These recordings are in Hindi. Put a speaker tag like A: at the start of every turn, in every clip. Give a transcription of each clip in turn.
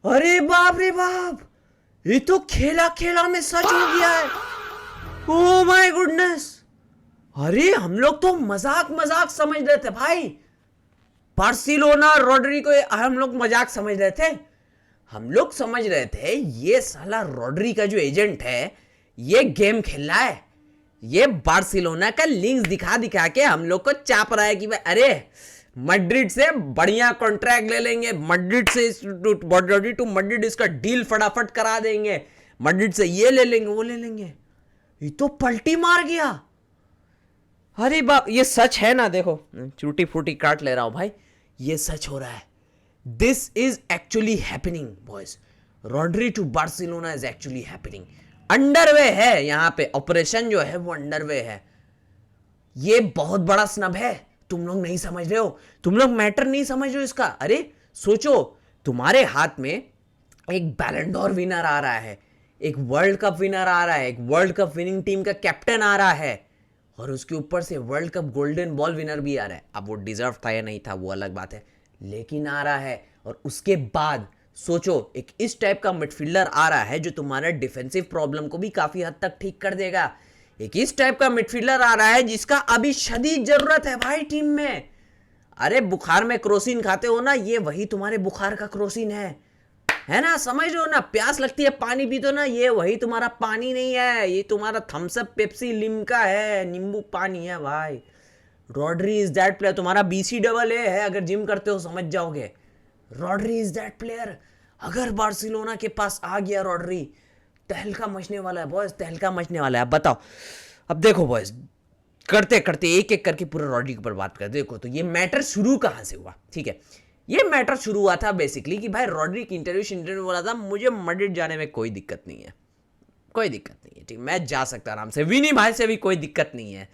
A: अरे बाप रे बाप, ये तो खेला खेला में सच हो गया है। Oh my goodness. अरे हम लोग तो मजाक मजाक समझ रहे थे भाई, बार्सिलोना रॉड्री को हम लोग मजाक समझ रहे थे। हम लोग समझ रहे थे ये साला रॉड्री का जो एजेंट है ये गेम खेल रहा है, ये बार्सिलोना का लिंक्स दिखा दिखा के हम लोग को चाप रहा है कि भाई अरे मैड्रिड से बढ़िया कॉन्ट्रैक्ट ले लेंगे, मैड्रिड से टू मैड्रिड इसका डील फटाफट करा देंगे, मैड्रिड से ये ले लेंगे वो ले लेंगे। ये तो पलटी मार गया। अरे बाप, ये सच है ना? देखो चूटी फूटी काट ले रहा हूं भाई, ये सच हो रहा है। This is actually happening boys. Rodri to Barcelona is actually happening. Underway है यहाँ पे, ऑपरेशन जो है वो अंडरवे है। ये बहुत बड़ा स्नब है, तुम लोग नहीं समझ रहे हो, तुम लोग मैटर नहीं समझ रहे हो इसका। अरे सोचो, तुम्हारे हाथ में एक बैलन डोर विनर आ रहा है, एक वर्ल्ड कप विनर आ रहा है, एक वर्ल्ड कप विनिंग टीम का कैप्टन आ रहा है, और उसके ऊपर से world cup golden ball winner भी आ रहा है। अब वो डिजर्व था या नहीं था वो अलग बात है, लेकिन आ रहा है। और उसके बाद सोचो, एक इस टाइप का मिडफील्डर आ रहा है जो तुम्हारे डिफेंसिव प्रॉब्लम को भी काफी हद तक ठीक कर देगा। एक इस टाइप का मिडफील्डर आ रहा है जिसका अभी शदीद जरूरत है भाई टीम में। अरे बुखार में क्रोसिन खाते हो ना, ये वही तुम्हारे बुखार का क्रोसिन है ना? समझ रहे हो ना? प्यास लगती है पानी पी तो ना, ये वही तुम्हारा पानी नहीं है, ये तुम्हारा थम्स अप पेप्सी लिम्का है, नींबू पानी है भाई। Rodri is that player. तुम्हारा BCAA है, अगर जिम करते हो समझ जाओगे। Rodri is that player. अगर बार्सिलोना के पास आ गया रॉड्री, तहलका मचने वाला है बॉयज, तहलका मचने वाला है। अब बताओ, अब देखो बॉयज, करते करते एक एक करके पूरा रॉड्री के ऊपर बात कर। देखो तो ये मैटर शुरू कहां से हुआ, ठीक है? ये मैटर शुरू हुआ था बेसिकली कि भाई रॉड्री की इंटरव्यू बोला था मुझे मैड्रिड जाने में कोई दिक्कत नहीं है, कोई दिक्कत नहीं है, ठीक, मैं जा सकता आराम से, विनी भाई से भी कोई दिक्कत नहीं है।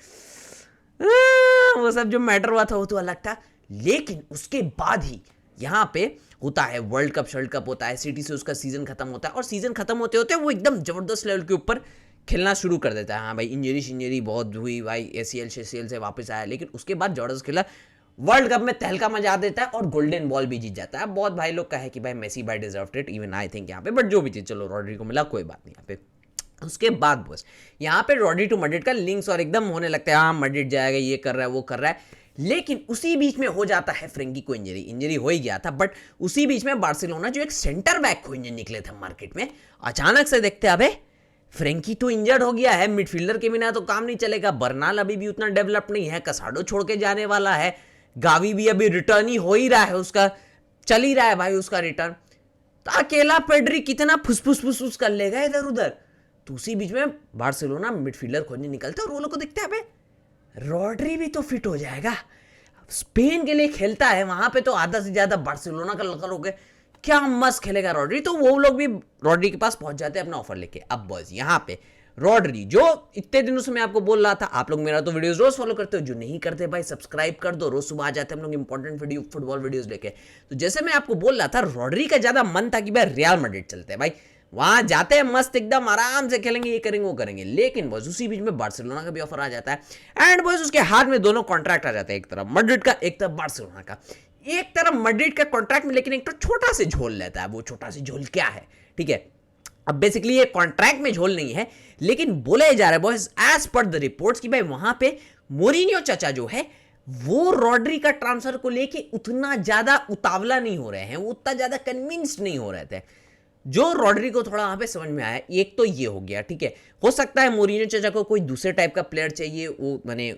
A: वो सब जो मैटर हुआ था वो तो अलग था। लेकिन उसके बाद ही यहाँ पे होता है वर्ल्ड कप होता है, सिटी से उसका सीजन खत्म होता है, और सीजन खत्म होते होते वो एकदम जबरदस्त लेवल के ऊपर खेलना शुरू कर देता है। हाँ भाई, इंजरी बहुत हुई भाई, ACL से वापस आया, लेकिन उसके बाद जबरदस्त खेला, वर्ल्ड कप में तहलका मचा देता है और गोल्डन बॉल भी जीत जाता है। बहुत भाई लोग कहे कि भाई मेसी भाई deserved it, even I think यहाँ पे, बट जो भी चीज, चलो रॉड्री को मिला, कोई बात नहीं यहाँ पे। उसके बाद बस यहाँ पे रॉड्री टू मैड्रिड का लिंक्स और एकदम होने लगता है, हाँ मैड्रिड जाएगा, ये कर रहा है वो कर रहा है। लेकिन उसी बीच में हो जाता है फ्रेंकी को इंजरी हो ही गया था, बट उसी बीच में बार्सिलोना जो एक सेंटर बैक खोजने निकले थे मार्केट में, अचानक से देखते अबे फ्रेंकी तो इंजर्ड हो गया है, मिडफील्डर के बिना तो काम नहीं चलेगा, बर्नाल अभी भी उतना डेवलप नहीं है, कसाडो छोड़ के जाने वाला है, गावी भी अभी रिटर्न ही हो ही रहा है, उसका चल ही रहा है भाई उसका रिटर्न, तो अकेला पेड्री कितना फुसफुस कर लेगा इधर उधर। तो उसी बीच में बार्सिलोना मिडफील्डर खोजने निकलता है, और वो लोग को देखते हैं अबे रॉड्री भी तो फिट हो जाएगा, स्पेन के लिए खेलता है, वहां पे तो आधा से ज्यादा बार्सिलोना का लड़का लोग है, क्या मस्त खेलेगा रॉड्री। तो वो लोग भी रॉड्री के पास पहुंच जाते हैं अपना ऑफर लेके। अब बॉयज यहाँ पे रॉड्री, जो इतने दिनों से मैं आपको बोल रहा था, आप लोग मेरा तो वीडियोस रोज फॉलो करते हो, जो नहीं करते भाई सब्सक्राइब कर दो, रोज सुबह आ जाते हैं हम लोग इंपॉर्टेंट वीडियो फुटबॉल वीडियोस लेके। तो जैसे मैं आपको बोल रहा था, रॉड्री का ज्यादा मन था कि भाई रियल मैड्रिड चलते हैं भाई, वहां जाते हैं मस्त एकदम आराम से खेलेंगे, ये करेंगे वो करेंगे। लेकिन बॉयज उसी बीच में बार्सिलोना का भी ऑफर आ जाता है, एंड बॉयज उसके हाथ में दोनों कॉन्ट्रैक्ट आ जाते हैं, एक तरफ मैड्रिड का, एक तरफ बार्सिलोना का। एक तरफ मैड्रिड का कॉन्ट्रैक्ट में लेकिन एक तो छोटा से झोल लेता है। वो छोटा सी झोल क्या है, ठीक है? अब बेसिकली ये कॉन्ट्रैक्ट में झोल नहीं है, लेकिन बोला जा रहा है boys as per the reports कि भाई वहां पे मोरिनियो चाचा जो है वो रॉड्री का ट्रांसफर को लेके उतना ज्यादा उतावला नहीं हो रहे हैं, वो उतना ज्यादा कन्विंस्ड नहीं हो रहे थे, जो रॉड्री को थोड़ा वहां पे समझ में आया। एक तो ये हो गया, ठीक है, हो सकता है मोरिनियो चाचा को कोई दूसरे टाइप का प्लेयर चाहिए, वो मैंने,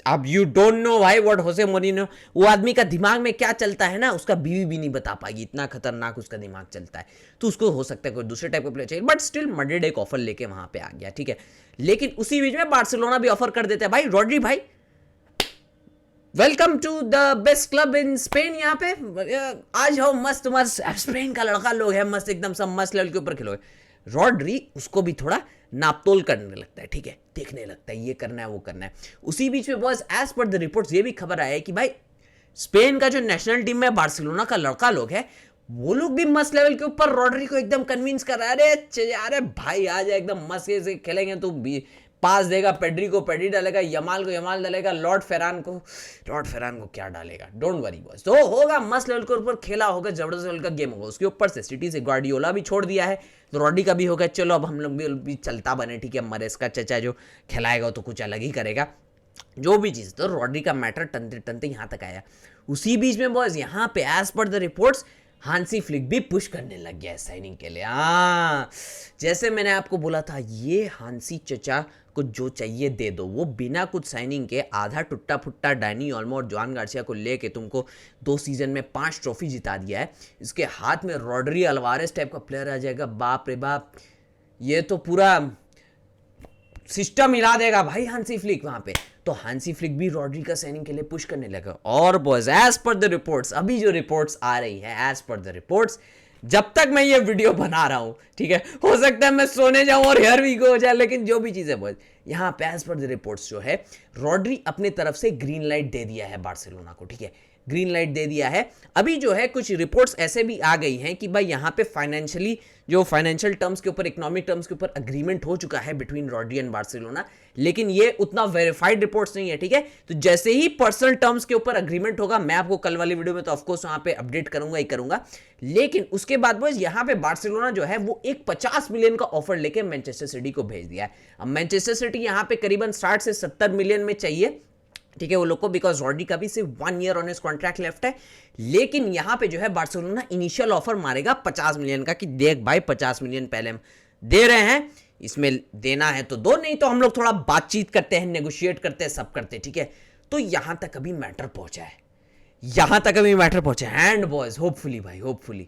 A: अब यू डोंट नो भाई व्हाट होसे मोरिनियो, वो आदमी का दिमाग में क्या चलता है ना, उसका बीवी भी नहीं बता पाएगी, इतना खतरनाक उसका दिमाग चलता है। तो उसको हो सकता है कोई दूसरे टाइप का प्लेयर चाहिए, बट स्टिल मैड्रिड एक ऑफर लेके वहां पे आ गया, ठीक है। लेकिन उसी बीच में बार्सिलोना भी ऑफर कर देता है, भाई रॉड्री भाई welcome to the best club in Spain, यहाँ पे आज हो, मस्त मस्त स्पेन का लड़का लोग है, मस्त एकदम सब मस्त लेवल के ऊपर खेलोगे। रॉड्री उसको भी थोड़ा नापतोल करने लगता है, ठीक है, देखने लगता है ये करना है वो करना है। उसी बीच में boys as per the reports ये भी खबर आया है कि भाई स्पेन का जो नेशनल टीम में बार्सिलोना का लड़का लोग है, वो लोग भी मस्त लेवल के ऊपर रॉड्री को एकदम कन्विंस कर रहा है, अरे भाई आ जाए एकदम मस्त से खेलेंगे तो पास देगा पेड्री को, पेड्री डालेगा, यमाल को यमाल डालेगा, लॉर्ड फेरान को क्या डालेगा, डोंट वरी बॉयज। तो होगा मस्त लेवल के ऊपर खेला होगा, जबरदस्त लेवल का गेम होगा। उसके ऊपर से सिटी से गार्डियोला भी छोड़ दिया है, तो रॉडी का भी होगा। चलो अब हम लोग भी चलता बने, ठीक है। मरेस का चचा जो खिलाएगा तो कुछ अलग ही करेगा, जो भी चीज़। तो रॉड्री का मैटर टनते टनते यहाँ तक आया। उसी बीच में बॉयज यहाँ पे as per the reports Hansi Flick भी पुश करने लग गया है साइनिंग के लिए। जैसे मैंने आपको बोला था, ये हांसी चचा को जो चाहिए दे दो, वो बिना कुछ साइनिंग के आधा टुट्टा फुट्टा डैनी ओल्मो और जॉन गार्सिया को लेके तुमको 2 सीजन में 5 ट्रॉफी जिता दिया है। इसके हाथ में रॉड्री अल्वारेस टाइप का प्लेयर आ जाएगा, बाप रे बाप, ये तो पूरा सिस्टम हिला देगा भाई हांसी फ्लिक वहां पे। तो हांसी फ्लिक भी रॉड्री का साइनिंग के लिए पुश करने लगा। और boys as per the reports, अभी जो रिपोर्ट्स आ रही है एज पर द रिपोर्ट्स, जब तक मैं ये वीडियो बना रहा हूं, ठीक है, हो सकता है मैं सोने जाऊं और हेयर वीक हो जाए, लेकिन जो भी चीज है बॉयज, यहाँ पे एज पर द रिपोर्ट्स जो है, रॉड्री अपने तरफ से ग्रीन लाइट दे दिया है बार्सिलोना को, ठीक है, ग्रीन लाइट दे दिया है। अभी जो है कुछ रिपोर्ट्स ऐसे भी आ गई हैं कि भाई यहाँ पे फाइनेंशियली, जो फाइनेंशियल टर्म्स के ऊपर, इकोनॉमिक टर्म्स के ऊपर अग्रीमेंट हो चुका है बिटवीन रॉड्री एंड बार्सिलोना, लेकिन ये उतना वेरीफाइड रिपोर्ट्स नहीं है, ठीक है। तो जैसे ही पर्सनल टर्म्स के ऊपर अग्रीमेंट होगा, मैं आपको कल वाली वीडियो में तो ऑफकोर्स वहां पे अपडेट करूंगा ही करूंगा। लेकिन उसके बाद बॉयज यहाँ पे बार्सिलोना जो है वो एक 50 मिलियन का ऑफर लेके मैनचेस्टर सिटी को भेज दिया है। अब मैनचेस्टर सिटी यहाँ पे करीबन 60 से 70 मिलियन में चाहिए, ठीक है, वो लोग को, बिकॉज रॉड्री का भी सिर्फ 1 year on his contract left है। लेकिन यहां पे जो है बार्सिलोना इनिशियल ऑफर मारेगा 50 मिलियन का, कि देख भाई 50 मिलियन पहले हम दे रहे हैं, इसमें देना है तो दो, नहीं तो हम लोग थोड़ा बातचीत करते हैं, नेगोशिएट करते हैं, सब करते हैं, ठीक है। तो यहां तक अभी मैटर पहुंचा है, एंड बॉयज होपफुली भाई, होपफुली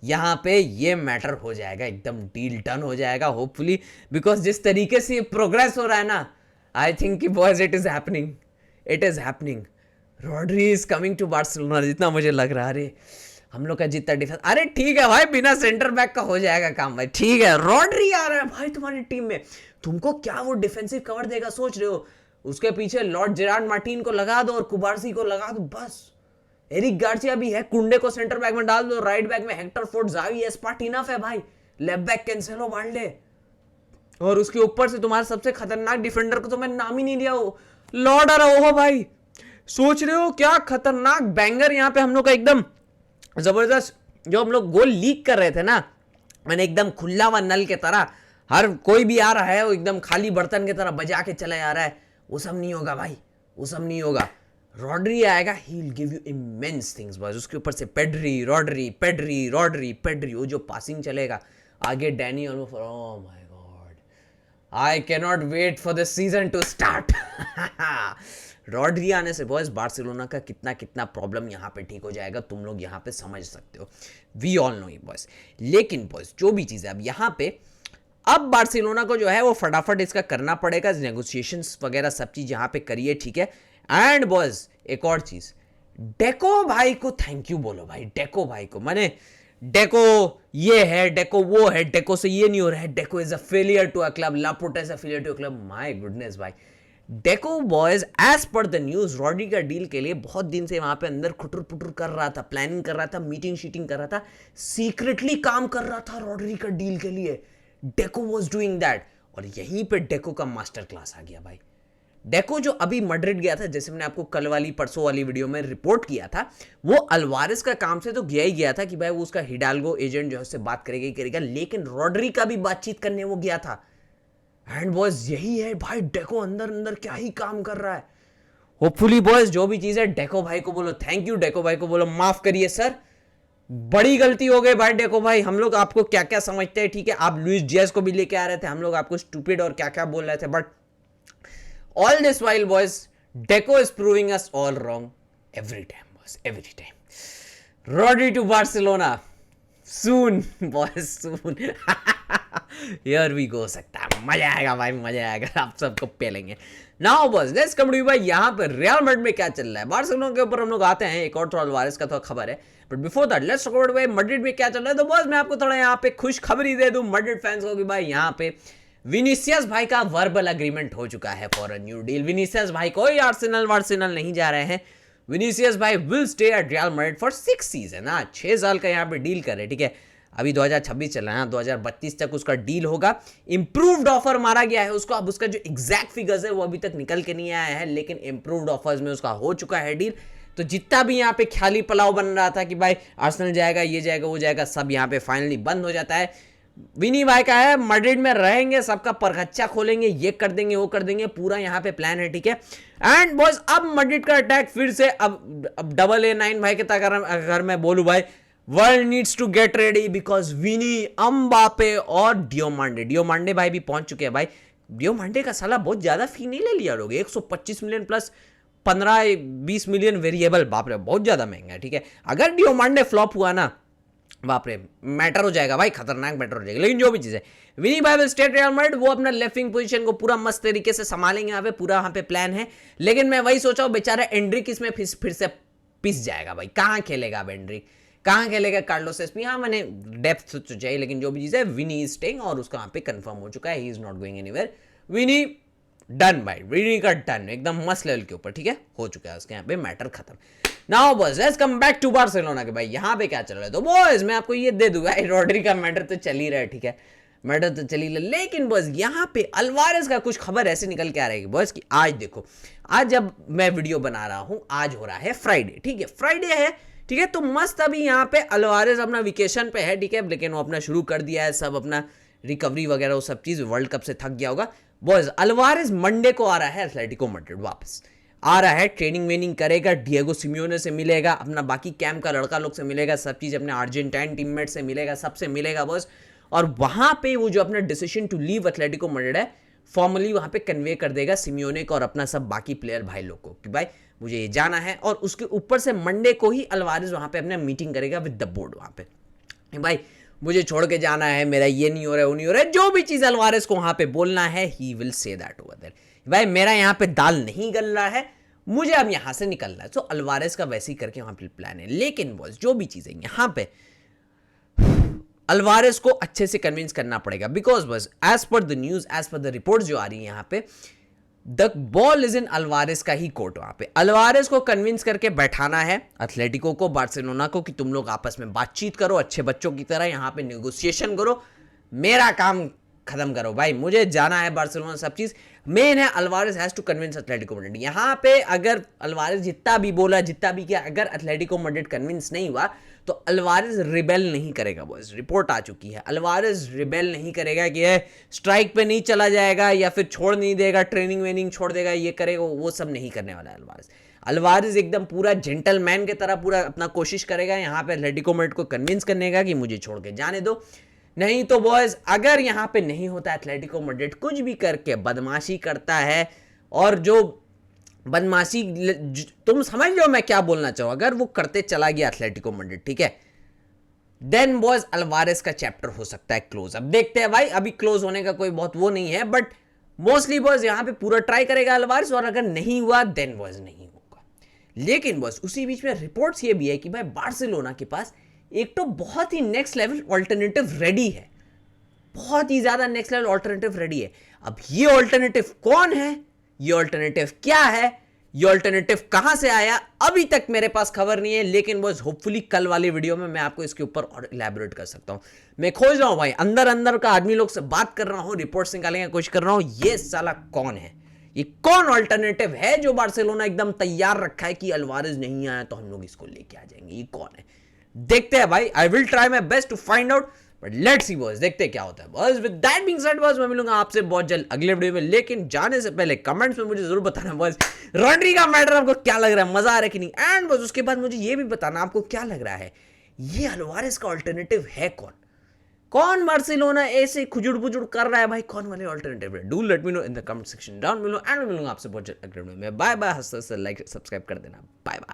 A: यहां पे ये मैटर हो जाएगा, एकदम डील डन हो जाएगा होपफुली, बिकॉज जिस तरीके से ये प्रोग्रेस हो रहा है ना, आई थिंक कि boys it is happening. Rodri is coming to Barcelona, जितना मुझे लग रहा है। अरे हम लोग का जितना डिफेंस, अरे ठीक है भाई, बिना सेंटर बैक का हो जाएगा काम भाई, ठीक है। रॉड्री आ रहा है भाई तुम्हारी टीम में, तुमको क्या वो डिफेंसिव कवर देगा सोच रहे हो? उसके पीछे लॉर्ड जेरार्ड मार्टिन को लगा दो और कुबार्सी को लगा दो, बस। एरिक गार्सिया भी है, कुंडे को सेंटर बैक में डाल दो, राइट बैक में Hector Ford, Xavi aspart, enough है भाई। लेफ्ट बैक कैंसेलो बाल्डे, और उसके ऊपर से तुम्हारे सबसे खतरनाक डिफेंडर को तो मैं नाम ही नहीं लिया, लॉर्ड अराउहो भाई। सोच रहे हो क्या खतरनाक बैंगर यहाँ पे हम लोग का, एकदम जबरदस्त। जो हम लोग गोल लीक कर रहे थे ना, मैंने एकदम खुला हुआ नल के तरह, हर कोई भी आ रहा है वो एकदम खाली बर्तन की तरह बजा के चला जा रहा है, वो सब नहीं होगा भाई, वो सब नहीं होगा। रॉड्री आएगा, he will give you immense things boys. उसके ऊपर से पेड्री, रॉड्री, वो जो पासिंग चलेगा आगे, Dani Olmo, oh my God, I can not wait for the season to start. Rodri आने से बॉयज बार्सिलोना का कितना कितना प्रॉब्लम यहाँ पे ठीक हो जाएगा, तुम लोग यहाँ पे समझ सकते हो, we all know it boys. लेकिन बॉयज जो भी चीज़ है, अब यहाँ पे अब बार्सिलोना को जो है वो फटाफट इसका करना पड़ेगा, नेगोशिएशंस वगैरह सब चीज़ यहाँ पे करिए, ठीक है। एंड बॉयज एक और चीज़, डेको भाई को थैंक यू बोलो भाई, डेको भाई को, माने डेको ये है, डेको वो है, डेको से ये नहीं हो रहा है, Deco is a failure to a club, Laporta is a failure to a club, my goodness भाई। Deco boys as per the news Rodri का डील के लिए बहुत दिन से वहां पे अंदर खुटर पुटर कर रहा था, प्लानिंग कर रहा था, मीटिंग शीटिंग कर रहा था, सीक्रेटली काम कर रहा था रॉड्री का डील के लिए। डेको वाज डूइंग दैट, और यहीं पे डेको का मास्टर क्लास आ गया भाई। डेको जो अभी मैड्रिड गया था, जैसे मैंने आपको कल वाली परसों वाली वीडियो में रिपोर्ट किया था, वो अल्वारेस का काम से तो गया ही गया था कि भाई वो उसका हिडाल्गो एजेंट जो है उससे बात करेगा ही करेगा, लेकिन रॉड्री का भी बातचीत करने वो गया था। एंड बॉयज यही है भाई, डेको अंदर अंदर क्या ही काम कर रहा है। होपफुली बॉयज जो भी चीज है, डेको भाई को बोलो थैंक यू, डेको भाई को बोलो माफ करिए सर, बड़ी गलती हो गई भाई। डेको भाई हम लोग आपको क्या क्या समझते हैं, ठीक है, आप लुइस डियाज को भी लेके आ रहे थे, हम लोग आपको स्टूपिड और क्या क्या बोल रहे थे, but all this while boys Deco is proving us all wrong every time boys, every time. Rodri to Barcelona soon boys, soon. Here we go, सकता है, मजा आएगा भाई, मजा आएगा, आप सबको पेलेंगे। Now boys let's come to भाई यहाँ पर रियल मैड्रिड में क्या चल रहा है। बार्सिलोना के ऊपर हम लोग आते हैं, एक और थोड़ा अल्वारेस का थोड़ा खबर है, but before that let's talk about भाई मैड्रिड में क्या चल रहा है। तो बॉस मैं आपको थोड़ा यहाँ पे खुश खबरी दे दूं मैड्रिड फैंस को कि भाई यहाँ पे विनीसियस भाई का वर्बल अग्रीमेंट हो चुका है for a new deal. Vinicius भाई कोई आर्सेनल नहीं जा रहे हैं, विनीसियस भाई will stay at real Madrid for 6 season, 6 साल का यहाँ पे डील कर रहे, ठीक है। अभी 2026 चल रहा है, 2032 तक उसका डील होगा। इंप्रूव्ड ऑफर मारा गया है उसको, अब उसका जो एग्जैक्ट फिगर्स है वो अभी तक निकल के नहीं आया है, लेकिन इंप्रूव्ड ऑफर्स में उसका हो चुका है डील। तो जितना भी यहाँ पे ख्याली पुलाव बन रहा था कि भाई आर्सेनल जाएगा, ये जाएगा, वो जाएगा, सब यहाँ पे फाइनली बंद हो जाता है। विनी भाई का है मैड्रिड में रहेंगे, सबका परखच्चा खोलेंगे, ये कर देंगे, वो कर देंगे, पूरा यहाँ पे प्लान है, ठीक है। एंड बॉयज अब मैड्रिड का अटैक फिर से, अब डबल A9 भाई के तक अगर मैं बोलूं भाई, world needs to get ready because Vini, Mbappe और डियोमांडे भाई भी पहुंच चुके हैं भाई। डियोमांडे का साला बहुत ज्यादा फी नहीं ले लिया लोग, 125 मिलियन प्लस 15-20 मिलियन वेरिएबल, बाप रे बहुत ज्यादा महंगा है, ठीक है। अगर डियोमांडे फ्लॉप हुआ ना, बाप रे मैटर हो जाएगा भाई, खतरनाक मैटर हो जाएगा। लेकिन जो भी चीज है, विनी भाई विल स्टे रियल मैड्रिड, वो अपना लेफ्ट विंग पोजीशन को पूरा मस्त तरीके से संभालेंगे, यहाँ पे पूरा यहाँ पे प्लान है। लेकिन मैं वही सोचा हूँ बेचारा एंड्रिक इसमें फिर से पिस जाएगा भाई, कहाँ खेलेगा अब एंड्रिक, कहाँ खेलेगा कार्लोस एस्पी। हाँ मैंने डेप्थ तो चाहिए, लेकिन जो भी चीज है विनी इज स्टेइंग और उसका यहाँ पे कंफर्म हो चुका है, he is not going anywhere. Vini done भाई, विनी का डन, एकदम मस्त लेवल के ऊपर, ठीक है, हो चुका है उसके यहाँ पे मैटर खत्म। Now boys let's come back to Barcelona के भाई, यहाँ पे क्या चल रहा है। तो बॉयज मैं आपको ये दे दूंगा, रॉड्री का मैटर तो चल ही रहा है, ठीक है, मैटर तो चल ही रहा है, लेकिन बॉयज यहाँ पे अल्वारेस का कुछ खबर ऐसे निकल के आ रही है बॉयज कि आज देखो, आज जब मैं वीडियो बना रहा हूँ, आज हो रहा है फ्राइडे, ठीक है, फ्राइडे है, ठीक है। तो मस्त अभी यहाँ पे अल्वारेस अपना वेकेशन पे है, ठीक है, लेकिन वो अपना शुरू कर दिया है सब अपना रिकवरी वगैरह, वो सब चीज, वर्ल्ड कप से थक गया होगा। बॉयज अल्वारेस मंडे को आ रहा है एथलेटिको मैड्रिड, वापस आ रहा है, ट्रेनिंग वेनिंग करेगा, डिएगो सिमियोने से मिलेगा, अपना बाकी कैंप का लड़का लोग से मिलेगा, सब चीज अपने अर्जेंटाइन टीममेट से मिलेगा, सबसे मिलेगा बॉस। और वहां पे वो जो अपना decision to leave Atletico Madrid है, फॉर्मली वहां पे कन्वे कर देगा सिमियोने को और अपना सब बाकी प्लेयर भाई लोग को कि भाई मुझे ये जाना है। और उसके ऊपर से मंडे को ही अल्वारेस वहां पे अपना मीटिंग करेगा विद द बोर्ड वहां पे, भाई मुझे छोड़ के जाना है, मेरा ये नहीं हो रहा है, वो नहीं हो रहा है, जो भी चीज अल्वारेस को वहां पे बोलना है, he will say that over there, भाई मेरा यहाँ पे दाल नहीं गल रहा है, मुझे अब यहां से निकलना है। तो अल्वारेस का वैसे ही करके वहां पे प्लान है। लेकिन बॉस जो भी चीजें यहां पे अल्वारेस को अच्छे से कन्विंस करना पड़ेगा, बिकॉज बस as per the news, as per the report जो आ रही है यहाँ पे, the ball is in Alvarez का ही कोर्ट। वहां पे अल्वारेस को कन्विंस करके बैठाना है एथलेटिको को, बार्सिलोना को, कि तुम लोग आपस में बातचीत करो अच्छे बच्चों की तरह, यहाँ पे नेगोशिएशन करो, मेरा काम खत्म करो भाई, मुझे जाना है बार्सिलोना, सब चीज मेन है। Alvarez has to convince Atletico Madrid. यहाँ पे अगर अल्वारेस जितना भी बोला, जितना भी किया, अगर एथलेटिको मैड्रिड कन्विंस नहीं हुआ तो अल्वारेस रिबेल नहीं करेगा बॉयज, रिपोर्ट आ चुकी है, अल्वारेस रिबेल नहीं करेगा कि स्ट्राइक पे नहीं चला जाएगा या फिर छोड़ नहीं देगा, ट्रेनिंग वेनिंग छोड़ देगा, ये करेगा, वो सब नहीं करने वाला है अल्वारेस। अल्वारेस एकदम पूरा जेंटलमैन की तरह पूरा अपना कोशिश करेगा यहाँ पे एथलेटिको मैड्रिड को कन्विंस करने का कि मुझे छोड़ के जाने दो। नहीं तो बॉयज अगर यहाँ पे नहीं होता, एथलेटिको मैड्रिड कुछ भी करके बदमाशी करता है, और जो बदमाशी तुम समझ लो मैं क्या बोलना चाहूँ, अगर वो करते चला गया एथलेटिको मैड्रिड, ठीक है, देन बॉयज अल्वारेस का चैप्टर हो सकता है क्लोज। अब देखते हैं भाई, अभी क्लोज होने का कोई बहुत वो नहीं है, बट मोस्टली बॉयज यहाँ पे पूरा ट्राई करेगा अल्वारेस, और अगर नहीं हुआ देन बॉयज नहीं होगा। लेकिन बॉयज उसी बीच में रिपोर्ट्स ये भी है कि भाई बार्सिलोना के पास एक तो बहुत ही नेक्स्ट लेवल ऑल्टरनेटिव रेडी है, बहुत ही ज्यादा नेक्स्ट लेवल ऑल्टरनेटिव रेडी है। अब ये ऑल्टरनेटिव कौन है, ये ऑल्टरनेटिव क्या है, ये ऑल्टरनेटिव कहां से आया, अभी तक मेरे पास खबर नहीं है, लेकिन बस होपफुली कल वाली वीडियो में मैं आपको इसके ऊपर और इलैबोरेट कर सकता हूं। मैं खोज रहा हूं भाई, अंदर अंदर का आदमी लोग से बात कर रहा हूं, रिपोर्ट्स निकालने की कोशिश कर रहा हूं, ये साला कौन है, ये कौन ऑल्टरनेटिव है जो बार्सिलोना एकदम तैयार रखा है कि अल्वारेस नहीं आया तो हम लोग इसको लेके आ जाएंगे, ये कौन है, देखते हैं भाई। I will try my best to find out, but let's see boys, देखते हैं क्या होता है boys. With that being said boys, मैं मिलूंगा आपसे बहुत जल्द अगले वीडियो में, लेकिन जाने से पहले कमेंट्स में मुझे जरूर बताना बॉयज, रॉड्री का मैटर आपको क्या लग रहा है, मजा आ रहा है कि नहीं, एंड बॉयज उसके बाद मुझे ये भी बताना आपको क्या लग रहा है, ये अल्वारेस का ऑल्टरनेटिव है कौन, कौन बार्सिलोना ऐसे खुजुड़ बुजुड़ कर रहा है भाई, कौन वाले ऑल्टरनेटिव है, do let me know in the comment section down below, and मिलूंगा आपसे बहुत जल्द अगले वीडियो में। बाय बाय, हंसते हंसते लाइक सब्सक्राइब कर देना, बाय बाय।